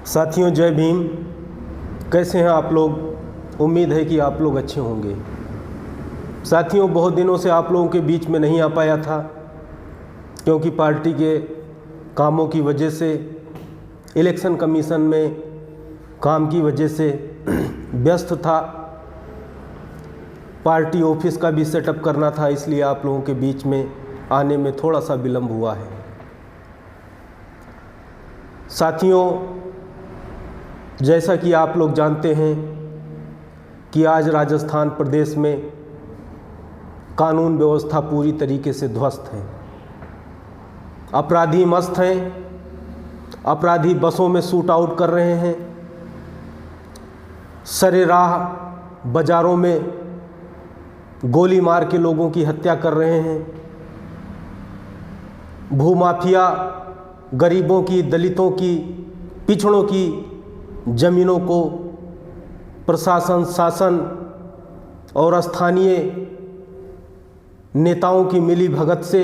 साथियों, जय भीम। कैसे हैं आप लोग? उम्मीद है कि आप लोग अच्छे होंगे। साथियों, बहुत दिनों से आप लोगों के बीच में नहीं आ पाया था क्योंकि पार्टी के कामों की वजह से, इलेक्शन कमीशन में काम की वजह से व्यस्त था। पार्टी ऑफिस का भी सेटअप करना था, इसलिए आप लोगों के बीच में आने में थोड़ा सा विलम्ब हुआ है। साथियों, जैसा कि आप लोग जानते हैं कि आज राजस्थान प्रदेश में कानून व्यवस्था पूरी तरीके से ध्वस्त है। अपराधी मस्त हैं, अपराधी बसों में शूट आउट कर रहे हैं, सरेराह बाज़ारों में गोली मार के लोगों की हत्या कर रहे हैं। भूमाफिया गरीबों की, दलितों की, पिछड़ों की ज़मीनों को प्रशासन, शासन और स्थानीय नेताओं की मिली भगत से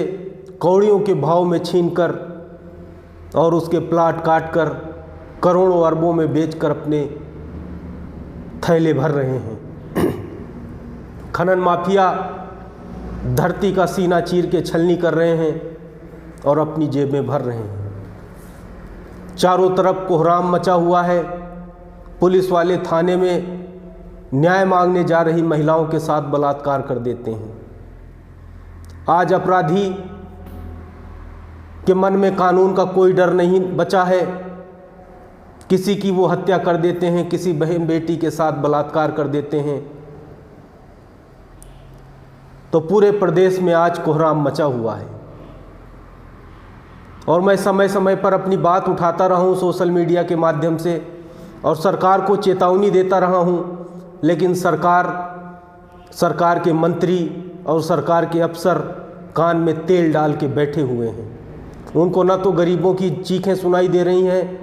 कौड़ियों के भाव में छीनकर और उसके प्लाट काट कर करोड़ों अरबों में बेचकर अपने थैले भर रहे हैं। खनन माफिया धरती का सीना चीर के छलनी कर रहे हैं और अपनी जेब में भर रहे हैं। चारों तरफ कोहराम मचा हुआ है। पुलिस वाले थाने में न्याय मांगने जा रही महिलाओं के साथ बलात्कार कर देते हैं। आज अपराधी के मन में कानून का कोई डर नहीं बचा है। किसी की वो हत्या कर देते हैं, किसी बहन बेटी के साथ बलात्कार कर देते हैं। तो पूरे प्रदेश में आज कोहराम मचा हुआ है और मैं समय समय पर अपनी बात उठाता रहा हूँ सोशल मीडिया के माध्यम से और सरकार को चेतावनी देता रहा हूँ, लेकिन सरकार के मंत्री और सरकार के अफसर कान में तेल डाल के बैठे हुए हैं। उनको न तो गरीबों की चीखें सुनाई दे रही हैं,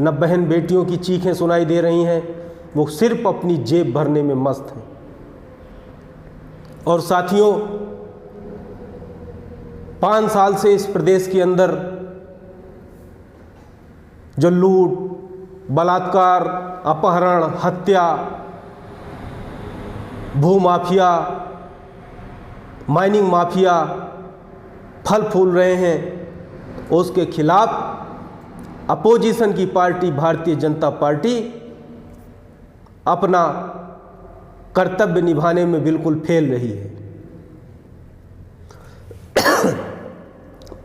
न बहन बेटियों की चीखें सुनाई दे रही हैं। वो सिर्फ अपनी जेब भरने में मस्त हैं। और साथियों, 5 साल से इस प्रदेश के अंदर जो लूट, बलात्कार, अपहरण, हत्या, भूमाफिया, माइनिंग माफिया फल फूल रहे हैं, उसके खिलाफ अपोजिशन की पार्टी भारतीय जनता पार्टी अपना कर्तव्य निभाने में बिल्कुल फेल रही है।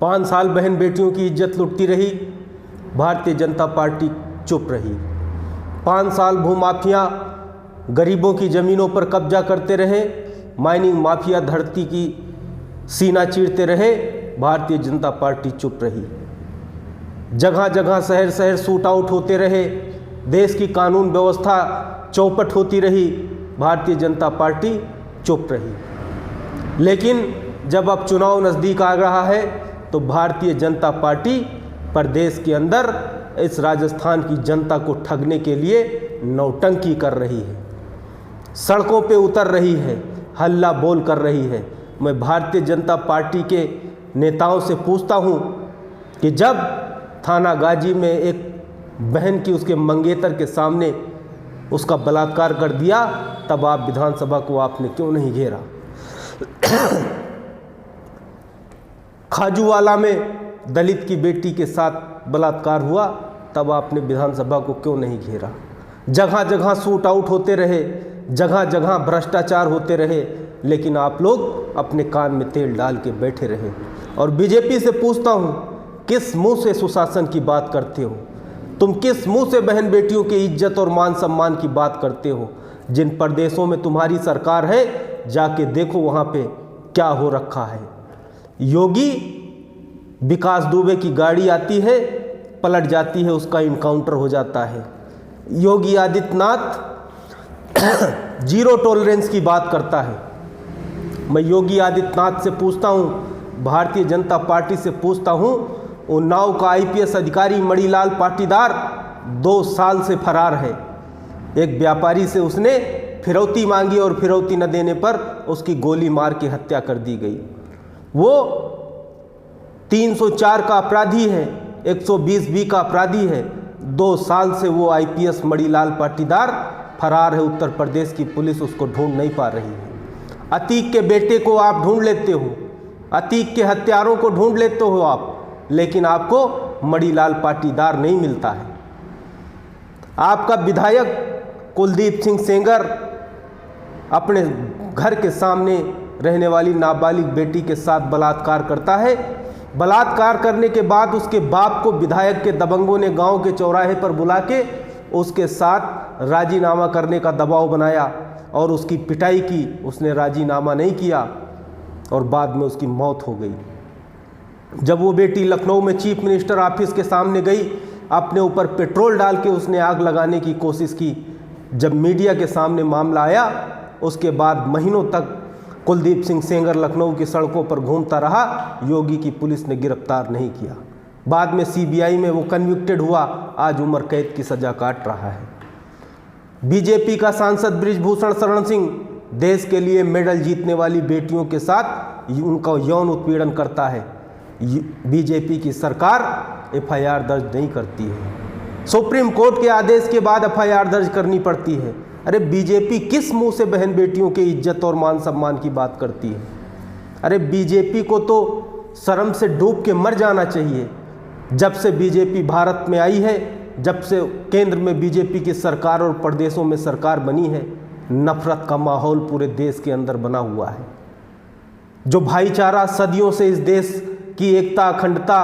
5 साल बहन बेटियों की इज्जत लुटती रही, भारतीय जनता पार्टी चुप रही। 5 साल भूमाफिया गरीबों की ज़मीनों पर कब्जा करते रहे, माइनिंग माफिया धरती की सीना चीरते रहे, भारतीय जनता पार्टी चुप रही। जगह जगह, शहर शहर शूट आउट होते रहे, देश की कानून व्यवस्था चौपट होती रही, भारतीय जनता पार्टी चुप रही। लेकिन जब अब चुनाव नज़दीक आ रहा है तो भारतीय जनता पार्टी प्रदेश के अंदर इस राजस्थान की जनता को ठगने के लिए नौटंकी कर रही है, सड़कों पे उतर रही है, हल्ला बोल कर रही है। मैं भारतीय जनता पार्टी के नेताओं से पूछता हूं कि जब थाना गाजी में एक बहन की उसके मंगेतर के सामने उसका बलात्कार कर दिया, तब आप विधानसभा को आपने क्यों नहीं घेरा? खाजूवाला में दलित की बेटी के साथ बलात्कार हुआ, तब आपने विधानसभा को क्यों नहीं घेरा? जगह जगह शूट आउट होते रहे, जगह जगह भ्रष्टाचार होते रहे, लेकिन आप लोग अपने कान में तेल डाल के बैठे रहे। और बीजेपी से पूछता हूँ, किस मुंह से सुशासन की बात करते हो? तुम किस मुंह से बहन बेटियों की इज्जत और मान सम्मान की बात करते हो? जिन प्रदेशों में तुम्हारी सरकार है, जाके देखो वहाँ पे क्या हो रखा है। योगी विकास दुबे की गाड़ी आती है, पलट जाती है, उसका इनकाउंटर हो जाता है। योगी आदित्यनाथ जीरो टॉलरेंस की बात करता है। मैं योगी आदित्यनाथ से पूछता हूँ, भारतीय जनता पार्टी से पूछता हूँ, उन्नाव का IPS अधिकारी मणिलाल पाटीदार 2 साल से फरार है। एक व्यापारी से उसने फिरौती मांगी और फिरौती न देने पर उसकी गोली मार के हत्या कर दी गई। वो 304 का अपराधी है, 120B का अपराधी है। 2 साल से वो IPS मणिलाल पाटीदार फरार है। उत्तर प्रदेश की पुलिस उसको ढूंढ नहीं पा रही है। अतीक के बेटे को आप ढूंढ लेते हो, अतीक के हत्यारों को ढूंढ लेते हो आप, लेकिन आपको मणिलाल पाटीदार नहीं मिलता है। आपका विधायक कुलदीप सिंह सेंगर अपने घर के सामने रहने वाली नाबालिग बेटी के साथ बलात्कार करता है। बलात्कार करने के बाद उसके बाप को विधायक के दबंगों ने गांव के चौराहे पर बुला के उसके साथ राजीनामा करने का दबाव बनाया और उसकी पिटाई की। उसने राजीनामा नहीं किया और बाद में उसकी मौत हो गई। जब वो बेटी लखनऊ में चीफ मिनिस्टर ऑफिस के सामने गई, अपने ऊपर पेट्रोल डाल के उसने आग लगाने की कोशिश की। जब मीडिया के सामने मामला आया, उसके बाद महीनों तक कुलदीप सिंह सेंगर लखनऊ की सड़कों पर घूमता रहा। योगी की पुलिस ने गिरफ्तार नहीं किया। बाद में CBI में वो कन्विक्टेड हुआ, आज उम्र कैद की सज़ा काट रहा है। बीजेपी का सांसद बृजभूषण शरण सिंह देश के लिए मेडल जीतने वाली बेटियों के साथ उनका यौन उत्पीड़न करता है। बीजेपी की सरकार FIR दर्ज नहीं करती है। सुप्रीम कोर्ट के आदेश के बाद FIR दर्ज करनी पड़ती है। अरे बीजेपी किस मुंह से बहन बेटियों की इज्जत और मान सम्मान की बात करती है? अरे बीजेपी को तो शर्म से डूब के मर जाना चाहिए। जब से बीजेपी भारत में आई है, जब से केंद्र में बीजेपी की सरकार और प्रदेशों में सरकार बनी है, नफरत का माहौल पूरे देश के अंदर बना हुआ है। जो भाईचारा सदियों से इस देश की एकता अखंडता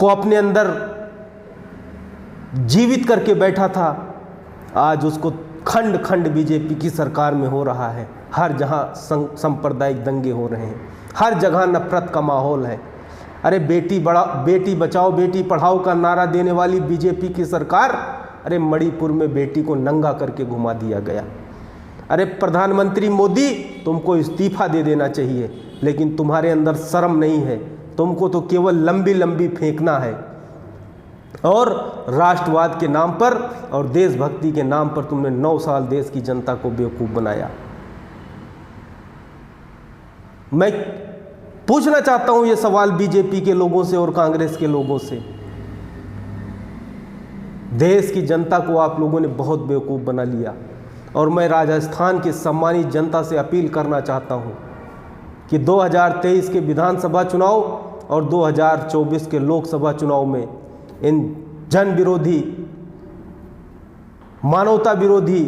को अपने अंदर जीवित करके बैठा था, आज उसको खंड खंड बीजेपी की सरकार में हो रहा है। हर जहां सांप्रदायिक दंगे हो रहे हैं, हर जगह नफरत का माहौल है। अरे बेटी बचाओ बेटी पढ़ाओ का नारा देने वाली बीजेपी की सरकार, अरे मणिपुर में बेटी को नंगा करके घुमा दिया गया। अरे प्रधानमंत्री मोदी, तुमको इस्तीफा दे देना चाहिए, लेकिन तुम्हारे अंदर शर्म नहीं है। तुमको तो केवल लंबी लंबी फेंकना है और राष्ट्रवाद के नाम पर और देशभक्ति के नाम पर तुमने 9 साल देश की जनता को बेवकूफ़ बनाया। मैं पूछना चाहता हूं ये सवाल बीजेपी के लोगों से और कांग्रेस के लोगों से। देश की जनता को आप लोगों ने बहुत बेवकूफ़ बना लिया और मैं राजस्थान की सम्मानित जनता से अपील करना चाहता हूं कि 2023 के विधानसभा चुनाव और 2024 के लोकसभा चुनाव में इन जन विरोधी, मानवता विरोधी,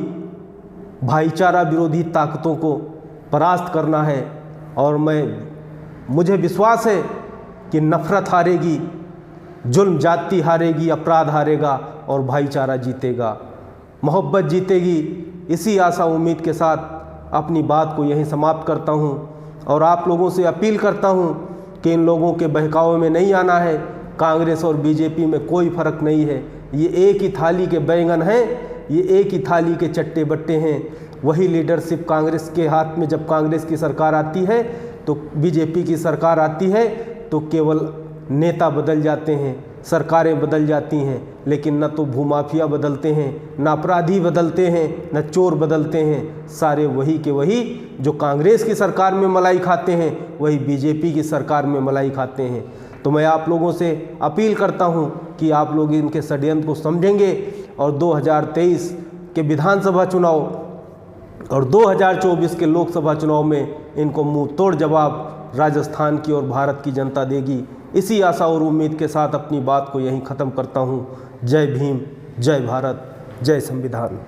भाईचारा विरोधी ताकतों को परास्त करना है। और मुझे विश्वास है कि नफरत हारेगी, जुल्म जाति हारेगी, अपराध हारेगा और भाईचारा जीतेगा, मोहब्बत जीतेगी। इसी आशा उम्मीद के साथ अपनी बात को यहीं समाप्त करता हूं और आप लोगों से अपील करता हूं कि इन लोगों के बहकावे में नहीं आना है। कांग्रेस और बीजेपी में कोई फ़र्क नहीं है। ये एक ही थाली के बैंगन हैं, ये एक ही थाली के चट्टे बट्टे हैं। वही लीडरशिप कांग्रेस के हाथ में जब कांग्रेस की सरकार आती है तो बीजेपी की सरकार आती है तो केवल नेता बदल जाते हैं, सरकारें बदल जाती हैं, लेकिन न तो भूमाफिया बदलते हैं, न अपराधी बदलते हैं, न चोर बदलते हैं। सारे वही के वही जो कांग्रेस की सरकार में मलाई खाते हैं, वही बीजेपी की सरकार में मलाई खाते हैं। तो मैं आप लोगों से अपील करता हूं कि आप लोग इनके षड्यंत्र को समझेंगे और 2023 के विधानसभा चुनाव और 2024 के लोकसभा चुनाव में इनको मुंह तोड़ जवाब राजस्थान की और भारत की जनता देगी। इसी आशा और उम्मीद के साथ अपनी बात को यहीं ख़त्म करता हूँ। जय भीम, जय भारत, जय संविधान।